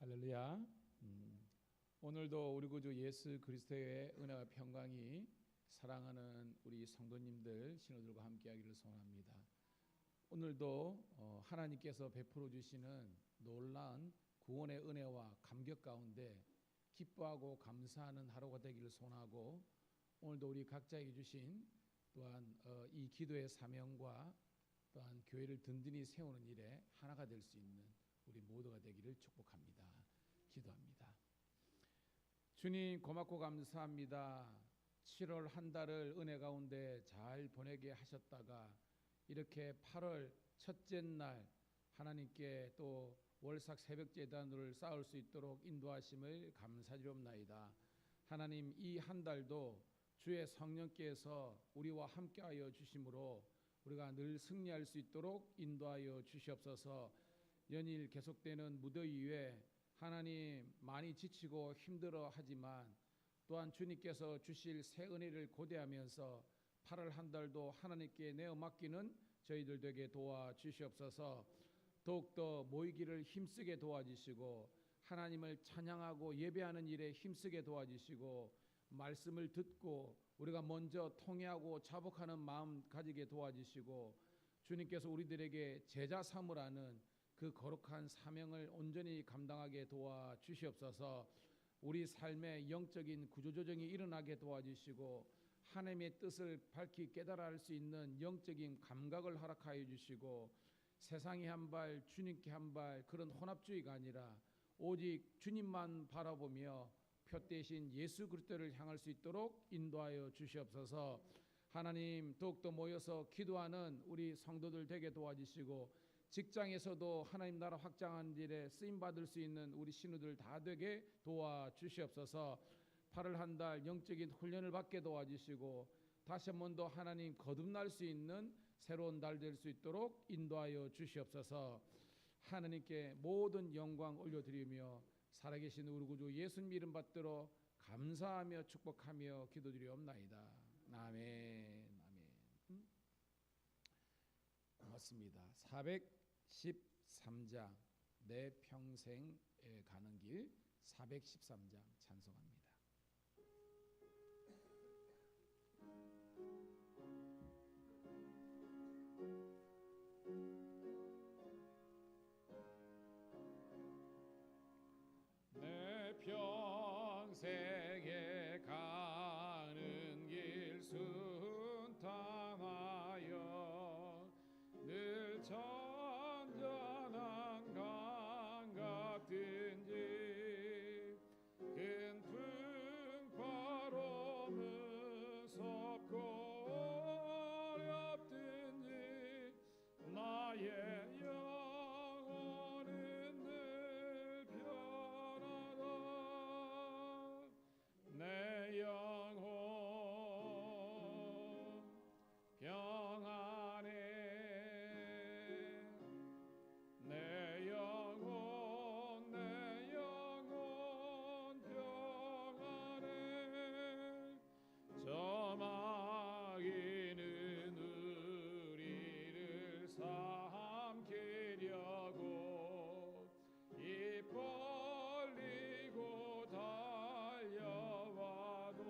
할렐루야. 오늘도 우리 구주 예수 그리스도의 은혜와 평강이 사랑하는 우리 성도님들 신호들과 함께하기를 소원합니다. 오늘도 하나님께서 베풀어 주시는 놀라운 구원의 은혜와 감격 가운데 기뻐하고 감사하는 하루가 되기를 소원하고, 오늘도 우리 각자에게 주신 또한 이 기도의 사명과 또한 교회를 든든히 세우는 일에 하나가 될 수 있는 우리 모두가 되기를 축복합니다. 기도합니다. 주님, 고맙고 감사합니다. 7월 한 달을 은혜 가운데 잘 보내게 하셨다가 이렇게 8월 첫째 날 하나님께 또 월삭 새벽 제단을 쌓을 수 있도록 인도하심을 감사드리옵나이다. 하나님, 이 한 달도 주의 성령께서 우리와 함께하여 주심으로 우리가 늘 승리할 수 있도록 인도하여 주시옵소서. 연일 계속되는 무더위 위에 하나님, 많이 지치고 힘들어 하지만 또한 주님께서 주실 새 은혜를 고대하면서 8월 한 달도 하나님께 내어 맡기는 저희들 되게 도와주시옵소서. 더욱더 모이기를 힘쓰게 도와주시고 하나님을 찬양하고 예배하는 일에 힘쓰게 도와주시고 말씀을 듣고 우리가 먼저 통회하고 자복하는 마음 가지게 도와주시고 주님께서 우리들에게 제자 삼으라는 그 거룩한 사명을 온전히 감당하게 도와주시옵소서. 우리 삶의 영적인 구조조정이 일어나게 도와주시고 하나님의 뜻을 밝히 깨달아 할 수 있는 영적인 감각을 허락하여 주시고 세상에 한 발 주님께 한 발 그런 혼합주의가 아니라 오직 주님만 바라보며 표 대신 예수 그리스도를 향할 수 있도록 인도하여 주시옵소서. 하나님, 더욱더 모여서 기도하는 우리 성도들 되게 도와주시고 직장에서도 하나님 나라 확장하는 일에 쓰임받을 수 있는 우리 신우들 다 되게 도와주시옵소서. 8월 한 달 영적인 훈련을 받게 도와주시고 다시 한 번 더 하나님 거듭날 수 있는 새로운 달 될 수 있도록 인도하여 주시옵소서. 하나님께 모든 영광 올려드리며 살아계신 우리 구주 예수님 이름 받들어 감사하며 축복하며 기도드리옵나이다. 아멘. 아멘. 고맙습니다. 413장 내 평생에 가는 길 413장 찬송합니다. 내 평생에 가는 길 순탄하여 늘 전전한 강 같은지 큰 풍파로 무섭고 어렵든지 나의 영혼은 늘 편하다. 내 영혼 평안해. 내 영혼 평안해. 저 마귀는 우리를 삼키려고 입 벌리고 달려와도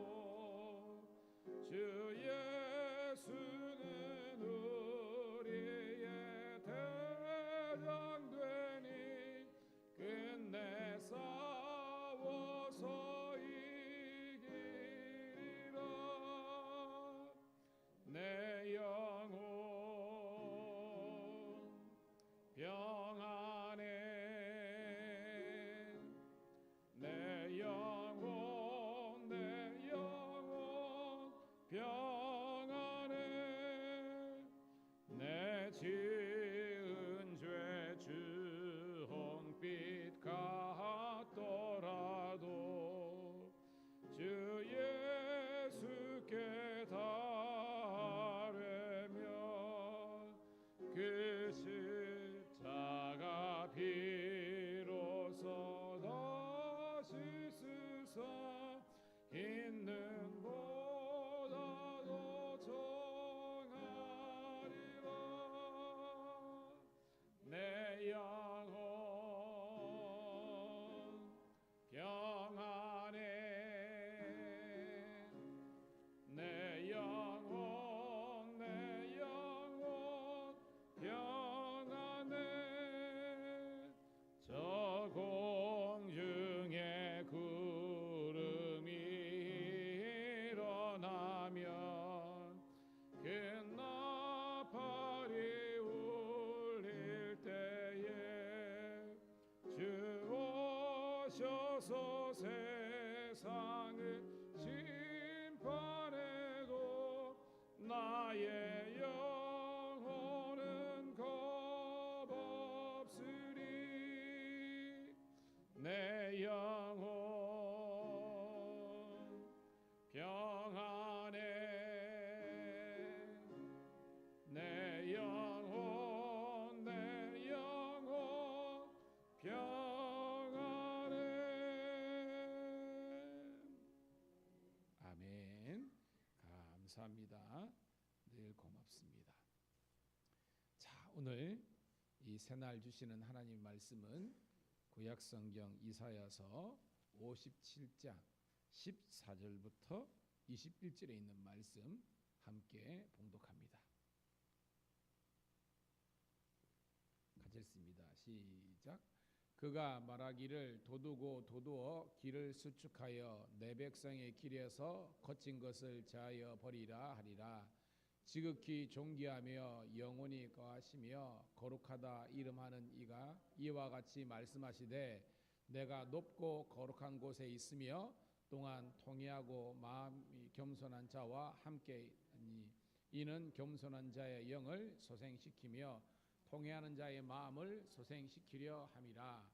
주 예수는 우리의 대장 되니 끝내 싸워서 이기리라. 내 영혼 하셔서 세상을 심판해도 나의 영혼은 겁없으리. 내 영혼 평안해. 내 영혼 평안해. 아멘. 감사합니다. 늘 고맙습니다. 자, 오늘 이 새날 주시는 하나님 말씀은 구약성경 이사야서 57장 14절부터 21절에 있는 말씀 함께 봉독합니다. 같이 읽습니다. 시작. 그가 말하기를 도두고 도두어 길을 수축하여 내 백성의 길에서 거친 것을 제하여 버리라 하리라. 지극히 존귀하며 영원히 거하시며 거룩하다 이름하는 이가 이와 같이 말씀하시되 내가 높고 거룩한 곳에 있으며 또한 통회하고 마음이 겸손한 자와 함께하니 이는 겸손한 자의 영을 소생시키며 통회하는 자의 마음을 소생시키려 함이라.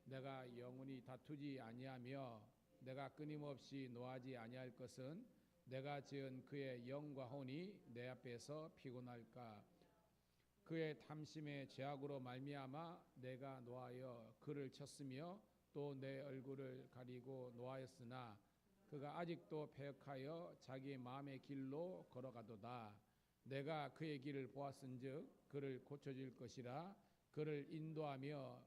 내가 영원히 다투지 아니하며 내가 끊임없이 노하지 아니할 것은 내가 지은 그의 영과 혼이 내 앞에서 피곤할까. 그의 탐심의 죄악으로 말미암아 내가 노하여 그를 쳤으며 또 내 얼굴을 가리고 노하였으나 그가 아직도 패역하여 자기 마음의 길로 걸어가도다. 내가 그의 길을 보았은즉 그를 고쳐줄 것이라. 그를 인도하며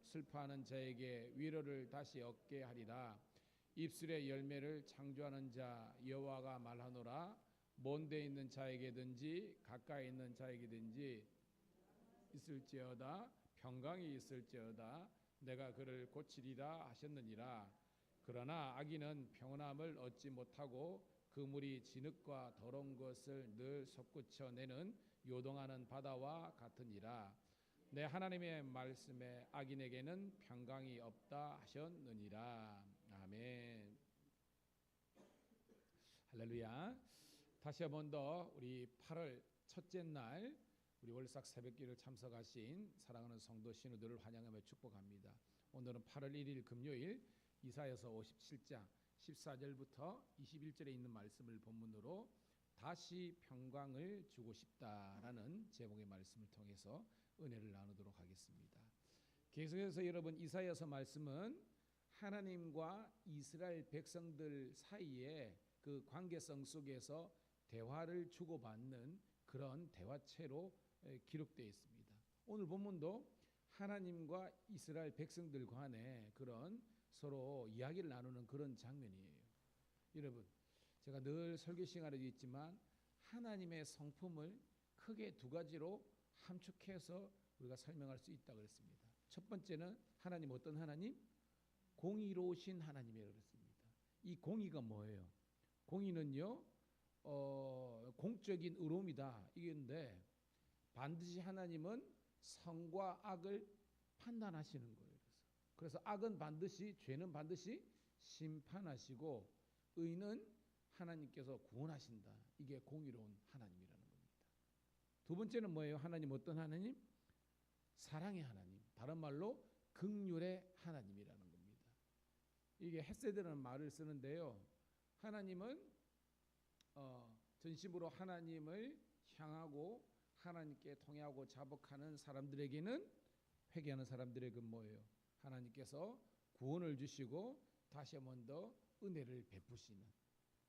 슬퍼하는 자에게 위로를 다시 얻게 하리라. 입술의 열매를 창조하는 자 여호와가 말하노라. 먼데 있는 자에게든지 가까이 있는 자에게든지 있을지어다 평강이 있을지어다 내가 그를 고치리라 하셨느니라. 그러나 악인은 평온함을 얻지 못하고 그 물이 진흙과 더러운 것을 늘 솟구쳐 내는 요동하는 바다와 같으니라. 내 하나님의 말씀에 악인에게는 평강이 없다 하셨느니라. 아멘. 할렐루야. 다시 한 번 더 우리 8월 첫째 날 우리 월삭 새벽기를 참석하신 사랑하는 성도 신우들을 환영하며 축복합니다. 오늘은 8월 1일 금요일 이사야서 57장 14절부터 21절에 있는 말씀을 본문으로 다시 평강을 주고 싶다라는 제목의 말씀을 통해서 은혜를 나누도록 하겠습니다. 계속해서 여러분 이사야서 말씀은 하나님과 이스라엘 백성들 사이에 그 관계성 속에서 대화를 주고받는 그런 대화체로 기록되어 있습니다. 오늘 본문도 하나님과 이스라엘 백성들 간에 그런 서로 이야기를 나누는 그런 장면이에요. 여러분, 제가 늘 설교 시간에도 있지만 하나님의 성품을 크게 두 가지로 함축해서 우리가 설명할 수 있다고 그랬습니다. 첫 번째는 하나님 어떤 하나님? 공의로우신 하나님이라고 그랬습니다. 이 공의가 뭐예요? 공의는요, 공적인 의로움이다 이건데 반드시 하나님은 선과 악을 판단하시는 거예요. 그래서 악은 반드시 죄는 반드시 심판하시고 의는 하나님께서 구원하신다. 이게 공의로운 하나님이라는 겁니다. 두 번째는 뭐예요? 하나님 어떤 하나님? 사랑의 하나님. 다른 말로 긍휼의 하나님이라는 겁니다. 이게 헤세드라는 말을 쓰는데요. 하나님은 전심으로 하나님을 향하고 하나님께 통회하고 자복하는 사람들에게는 회개하는 사람들에게 뭐예요? 하나님께서 구원을 주시고 다시 한 번 더 은혜를 베푸시는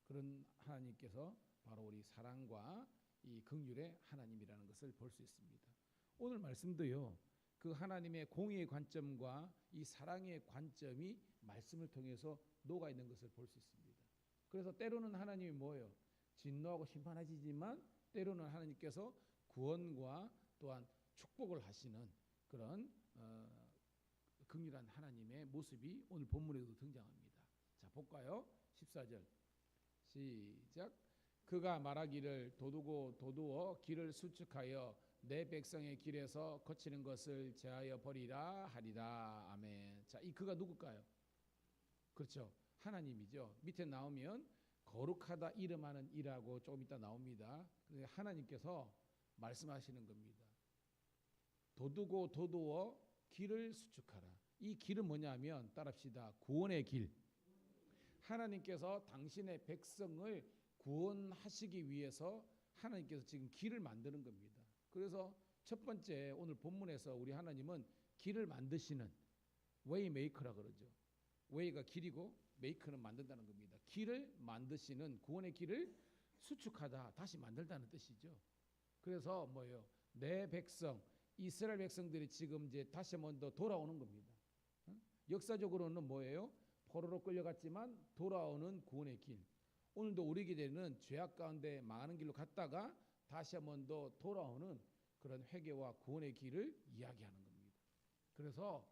그런 하나님께서 바로 우리 사랑과 이 긍휼의 하나님이라는 것을 볼 수 있습니다. 오늘 말씀도요. 그 하나님의 공의의 관점과 이 사랑의 관점이 말씀을 통해서 녹아 있는 것을 볼 수 있습니다. 그래서 때로는 하나님이 뭐예요? 진노하고 심판하시지만 때로는 하나님께서 구원과 또한 축복을 하시는 그런 긍휼한 하나님의 모습이 오늘 본문에도 등장합니다. 자, 볼까요? 14절 시작. 그가 말하기를 도두고 도두어 길을 수축하여 내 백성의 길에서 거치는 것을 제하여 버리라 하리라. 아멘. 자, 이 그가 누굴까요? 그렇죠. 하나님이죠. 밑에 나오면 거룩하다 이름하는 이라고 조금 이따 나옵니다. 하나님께서 말씀하시는 겁니다. 도두고 도두어 길을 수축하라. 이 길은 뭐냐면 따라합시다. 구원의 길. 하나님께서 당신의 백성을 구원하시기 위해서 하나님께서 지금 길을 만드는 겁니다. 그래서 첫 번째 오늘 본문에서 우리 하나님은 길을 만드시는 웨이메이커라 그러죠. 웨이가 길이고 메이커는 만든다는 겁니다. 길을 만드시는 구원의 길을 수축하다, 다시 만들다는 뜻이죠. 그래서 뭐예요? 내 백성 이스라엘 백성들이 지금 이제 다시 한번 더 돌아오는 겁니다. 역사적으로는 뭐예요? 포로로 끌려갔지만 돌아오는 구원의 길. 오늘도 우리 기대는 죄악 가운데 망하는 길로 갔다가 다시 한번 더 돌아오는 그런 회개와 구원의 길을 이야기하는 겁니다. 그래서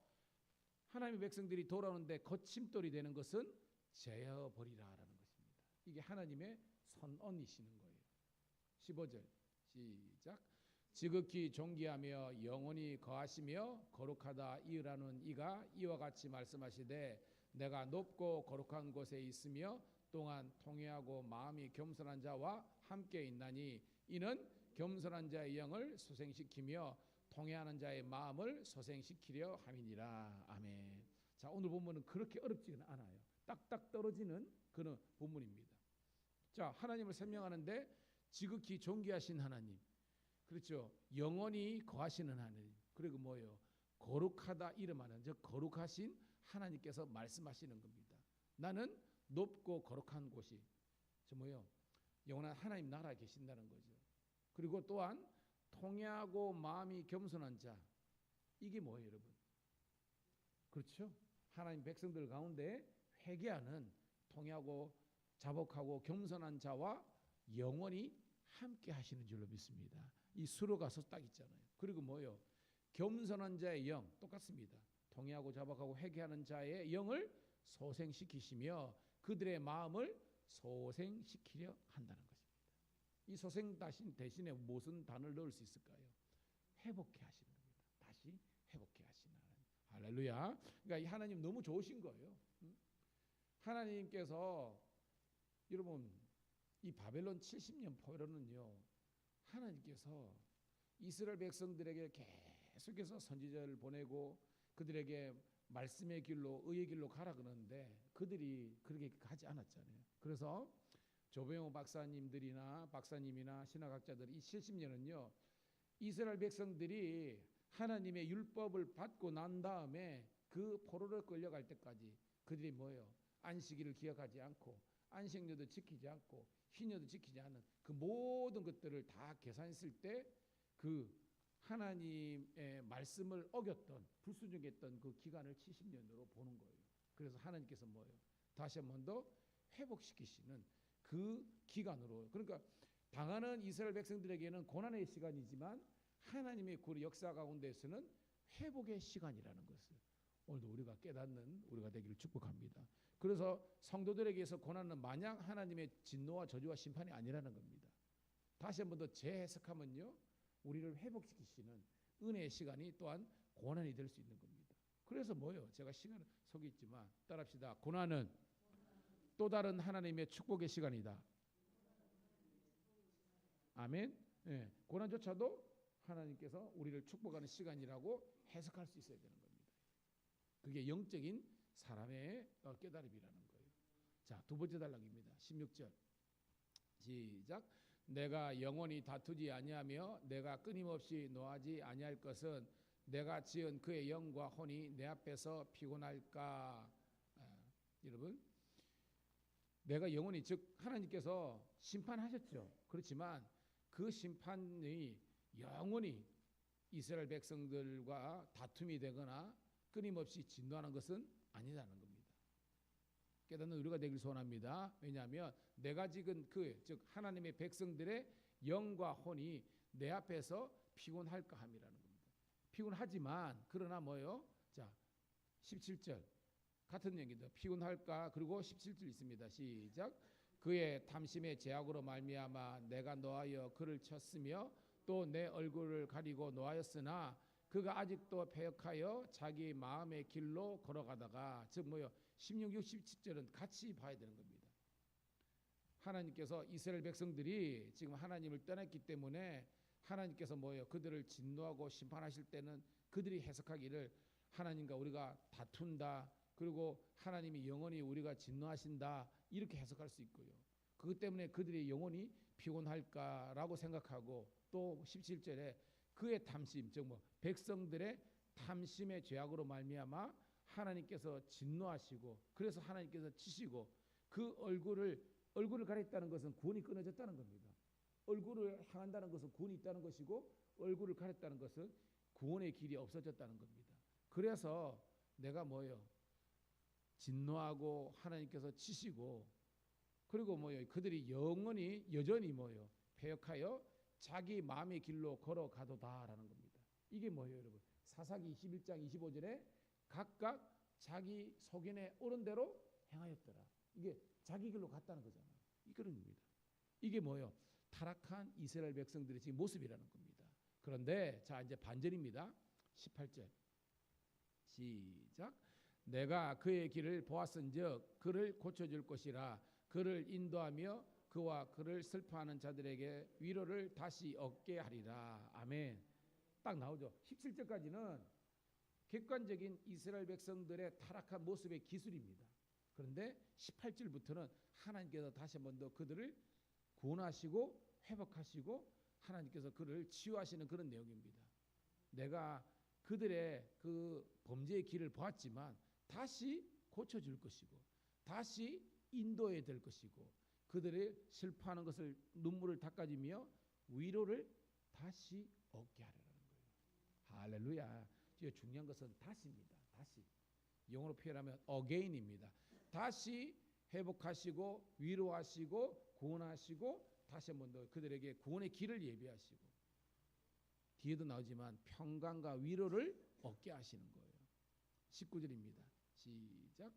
하나님의 백성들이 돌아오는데 거침돌이 되는 것은 제어버리라라는 것입니다. 이게 하나님의 선언이시는 거예요. 15절 시작. 지극히 존귀하며 영원히 거하시며 거룩하다 이으라는 이가 이와 같이 말씀하시되 내가 높고 거룩한 곳에 있으며 또한 통회하고 마음이 겸손한 자와 함께 있나니 이는 겸손한 자의 영을 소생시키며 통회하는 자의 마음을 소생시키려 함이니라. 아멘. 자, 오늘 본문은 그렇게 어렵지는 않아요. 딱딱 떨어지는 그런 본문입니다. 자, 하나님을 설명하는데 지극히 존귀하신 하나님, 그렇죠. 영원히 거하시는 하나님, 그리고 뭐예요? 거룩하다 이름하는, 즉 거룩하신 하나님께서 말씀하시는 겁니다. 나는 높고 거룩한 곳이 저 뭐예요? 영원한 하나님 나라에 계신다는 거죠. 그리고 또한 통회하고 마음이 겸손한 자, 이게 뭐예요, 여러분? 그렇죠. 하나님 백성들 가운데 회개하는 통회하고 자복하고 겸손한 자와 영원히 함께 하시는 줄로 믿습니다. 이 수로가 딱 있잖아요. 그리고 뭐요? 겸손한 자의 영 똑같습니다. 통회하고 자복하고 회개하는 자의 영을 소생시키시며 그들의 마음을 소생시키려 한다는 것입니다. 이 소생 대신에 무슨 단어를 넣을 수 있을까요? 회복해 하시는 겁니다. 다시 회복해 하시는 하나님. 할렐루야. 그러니까 이 하나님 너무 좋으신 거예요. 하나님께서 여러분 이 바벨론 70년 포로는요, 하나님께서 이스라엘 백성들에게 계속해서 선지자를 보내고 그들에게 말씀의 길로 의의 길로 가라 그러는데 그들이 그렇게 가지 않았잖아요. 그래서 조병호 박사님이나 신학학자들이 이 70년은요 이스라엘 백성들이 하나님의 율법을 받고 난 다음에 그 포로를 끌려갈 때까지 그들이 뭐예요? 안식일을 기억하지 않고 안식년도 지키지 않고 희년도 지키지 않는 그 모든 것들을 다 계산했을 때 그 하나님의 말씀을 어겼던 불순종했던 그 기간을 70년으로 보는 거예요. 그래서 하나님께서 뭐예요? 다시 한 번 더 회복시키시는 그 기간으로, 그러니까 당하는 이스라엘 백성들에게는 고난의 시간이지만 하나님의 그 역사 가운데서는 회복의 시간이라는 것을 오늘도 우리가 깨닫는 우리가 되기를 축복합니다. 그래서 성도들에게서 고난은 마냥 하나님의 진노와 저주와 심판이 아니라는 겁니다. 다시 한 번 더 재해석하면요, 우리를 회복시키시는 은혜의 시간이 또한 고난이 될 수 있는 겁니다. 그래서 뭐예요? 제가 시간을 속에 있지만 따라합시다. 고난은 또 다른 하나님의 축복의 시간이다. 아멘. 예, 고난조차도 하나님께서 우리를 축복하는 시간이라고 해석할 수 있어야 되는 겁니다. 그게 영적인 사람의 깨달음이라는 거예요. 자, 두 번째 단락입니다. 16절 시작. 내가 영원히 다투지 아니하며 내가 끊임없이 노하지 아니할 것은 내가 지은 그의 영과 혼이 내 앞에서 피곤할까. 여러분, 내가 영원히, 즉 하나님께서 심판하셨죠. 그렇지만 그 심판이 영원히 이스라엘 백성들과 다툼이 되거나 끊임없이 진노하는 것은 아니라는 겁니다. 깨닫는 우리가 되길 소원합니다. 왜냐하면 내가 지금 즉 하나님의 백성들의 영과 혼이 내 앞에서 피곤할까 함이라는 겁니다. 피곤하지만 그러나 뭐요? 자, 17절 같은 얘기입니다. 피곤할까? 그리고 17절 있습니다. 시작. 그의 탐심의 제약으로 말미암아 내가 노하여 그를 쳤으며 또 내 얼굴을 가리고 노하였으나 그가 아직도 패역하여 자기 마음의 길로 걸어가다가, 즉 뭐요, 16, 6, 17절은 같이 봐야 되는 겁니다. 하나님께서 이스라엘 백성들이 지금 하나님을 떠났기 때문에 하나님께서 뭐예요, 그들을 진노하고 심판하실 때는 그들이 해석하기를 하나님과 우리가 다툰다, 그리고 하나님이 영원히 우리가 진노하신다, 이렇게 해석할 수 있고요. 그것 때문에 그들이 영원히 피곤할까라고 생각하고, 또 17절에 그의 탐심, 즉 뭐 백성들의 탐심의 죄악으로 말미암아 하나님께서 진노하시고, 그래서 하나님께서 치시고, 그 얼굴을 가렸다는 것은 구원이 끊어졌다는 겁니다. 얼굴을 향한다는 것은 구원이 있다는 것이고, 얼굴을 가렸다는 것은 구원의 길이 없어졌다는 겁니다. 그래서 내가 뭐예요, 진노하고 하나님께서 치시고, 그리고 뭐예요, 그들이 영원히 여전히 뭐예요, 패역하여 자기 마음의 길로 걸어가도다라는 겁니다. 이게 뭐예요, 여러분? 사사기 21장 25절에 각각 자기 소견에 옳은 대로 행하였더라. 이게 자기 길로 갔다는 거잖아요. 이런 겁니다. 이게 뭐예요? 타락한 이스라엘 백성들의 지금 모습이라는 겁니다. 그런데 자, 이제 반절입니다. 18절 시작. 내가 그의 길을 보았은즉 그를 고쳐줄 것이라. 그를 인도하며 그와 그를 슬퍼하는 자들에게 위로를 다시 얻게 하리라. 아멘. 딱 나오죠. 17절까지는 객관적인 이스라엘 백성들의 타락한 모습의 기술입니다. 그런데 18절부터는 하나님께서 다시 한 번 더 그들을 구원하시고 회복하시고 하나님께서 그를 치유하시는 그런 내용입니다. 내가 그들의 그 범죄의 길을 보았지만 다시 고쳐줄 것이고, 다시 인도해야 될 것이고, 그들의 슬퍼하는 것을 눈물을 닦아주며 위로를 다시 얻게 하려는 거예요. 할렐루야. 중요한 것은 다시입니다. 다시. 영어로 표현하면 again입니다. 다시 회복하시고 위로하시고 구원하시고 다시 한번 더 그들에게 구원의 길을 예비하시고, 뒤에도 나오지만 평강과 위로를 얻게 하시는 거예요. 19절입니다. 시작.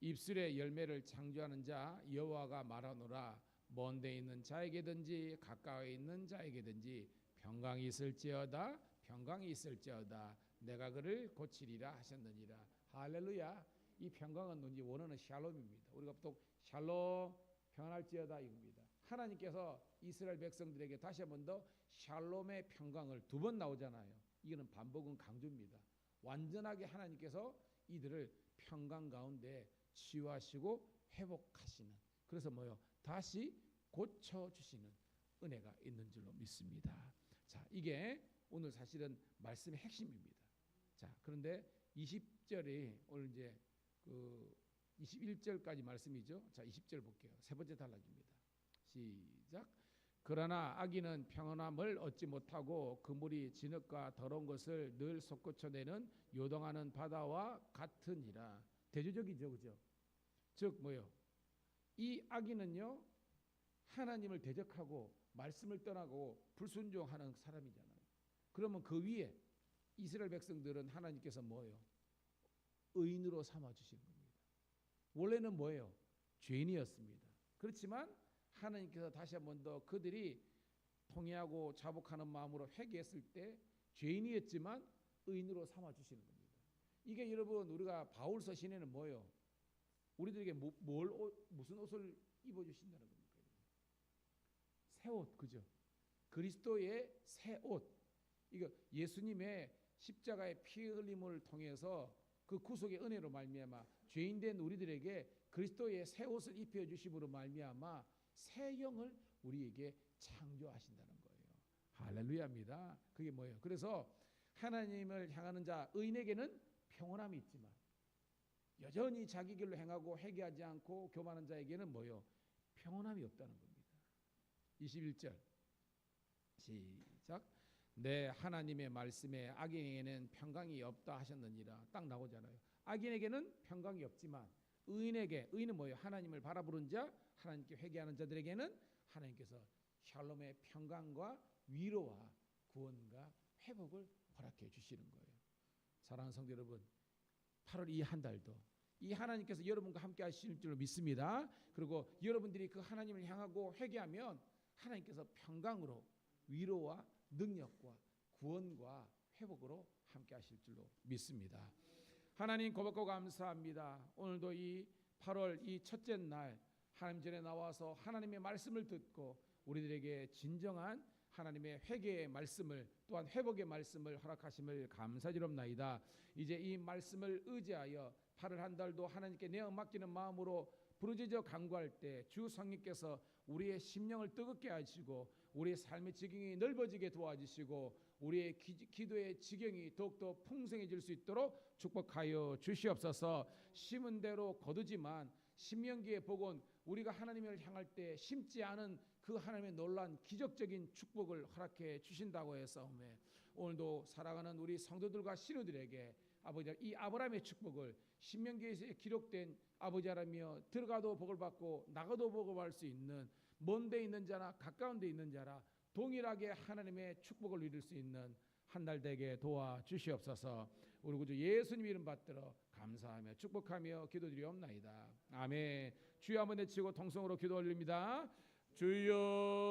입술의 열매를 창조하는 자 여호와가 말하노라. 먼데 있는 자에게든지 가까이 있는 자에게든지 평강이 있을지어다, 평강이 있을지어다. 내가 그를 고치리라 하셨느니라. 할렐루야. 이 평강은 우리 원어는 샬롬입니다. 우리가 보통 샬롬 평안할지어다 이겁니다. 하나님께서 이스라엘 백성들에게 다시 한 번 더 샬롬의 평강을 두 번 나오잖아요. 이거는 반복은 강조입니다. 완전하게 하나님께서 이들을 평강 가운데 치유하시고 회복하시는, 그래서 뭐요, 다시 고쳐주시는 은혜가 있는 줄로 믿습니다. 자, 이게 오늘 사실은 말씀의 핵심입니다. 자, 그런데 20절이 오늘 이제 그 21절까지 말씀이죠. 자, 20절 볼게요. 세 번째 단락입니다. 시작. 그러나 악인은 평안함을 얻지 못하고 그물이 진흙과 더러운 것을 늘 솟구쳐내는 요동하는 바다와 같으니라. 대조적이죠, 그죠? 즉 뭐요? 이 악인은요, 하나님을 대적하고 말씀을 떠나고 불순종하는 사람이잖아요. 그러면 그 위에 이스라엘 백성들은 하나님께서 뭐예요? 의인으로 삼아 주시는 겁니다. 원래는 뭐예요? 죄인이었습니다. 그렇지만 하나님께서 다시 한 번 더 그들이 통회하고 자복하는 마음으로 회개했을 때 죄인이었지만 의인으로 삼아 주시는 겁니다. 이게 여러분, 우리가 바울서 시내는 뭐예요? 우리들에게 무슨 옷을 입어 주신다는 겁니까? 새 옷, 그죠? 그리스도의 새 옷. 이거 예수님의 십자가의 피 흘림을 통해서 그 구속의 은혜로 말미암아 죄인된 우리들에게 그리스도의 새 옷을 입혀 주심으로 말미암아 새 영을 우리에게 창조하신다는 거예요. 할렐루야입니다. 그게 뭐예요? 그래서 하나님을 향하는 자 의인에게는 평온함이 있지만 여전히 자기 길로 행하고 회개하지 않고 교만한 자에게는 뭐예요? 평온함이 없다는 겁니다. 21절 시작. 내 하나님의 말씀에 악인에게는 평강이 없다 하셨느니라. 딱 나오잖아요. 악인에게는 평강이 없지만 의인에게, 의인은 뭐예요? 하나님을 바라보는 자, 하나님께 회개하는 자들에게는 하나님께서 샬롬의 평강과 위로와 구원과 회복을 허락해 주시는 거예요. 사랑하는 성도 여러분, 8월 이 한 달도 이 하나님께서 여러분과 함께 하실 줄 믿습니다. 그리고 여러분들이 그 하나님을 향하고 회개하면 하나님께서 평강으로 위로와 능력과 구원과 회복으로 함께 하실 줄로 믿습니다. 하나님 고맙고 감사합니다. 오늘도 이 8월 이 첫째 날 하나님 전에 나와서 하나님의 말씀을 듣고 우리들에게 진정한 하나님의 회개의 말씀을 또한 회복의 말씀을 허락하심을 감사드립나이다. 이제 이 말씀을 의지하여 8월 한 달도 하나님께 내어 맡기는 마음으로 부르짖어 간구할 때 주 성령께서 우리의 심령을 뜨겁게 하시고 우리의 삶의 지경이 넓어지게 도와주시고 우리의 기도의 지경이 더욱더 풍성해질 수 있도록 축복하여 주시옵소서. 심은 대로 거두지만 신명기의 복은 우리가 하나님을 향할 때 심지 않은 그 하나님의 놀란 기적적인 축복을 허락해 주신다고 해서오매 오늘도 사랑하는 우리 성도들과 신우들에게 아버지 이 아브라함의 축복을 신명기에 기록된 아버지라며 들어가도 복을 받고 나가도 복을 받을 수 있는 먼 데 있는 자나 가까운 데 있는 자라 동일하게 하나님의 축복을 누릴 수 있는 한 날 되게 도와주시옵소서. 우리 구주 예수님 이름 받들어 감사하며 축복하며 기도드리옵나이다. 아멘. 주여 한번 외치고 통성으로 기도 올립니다. 주여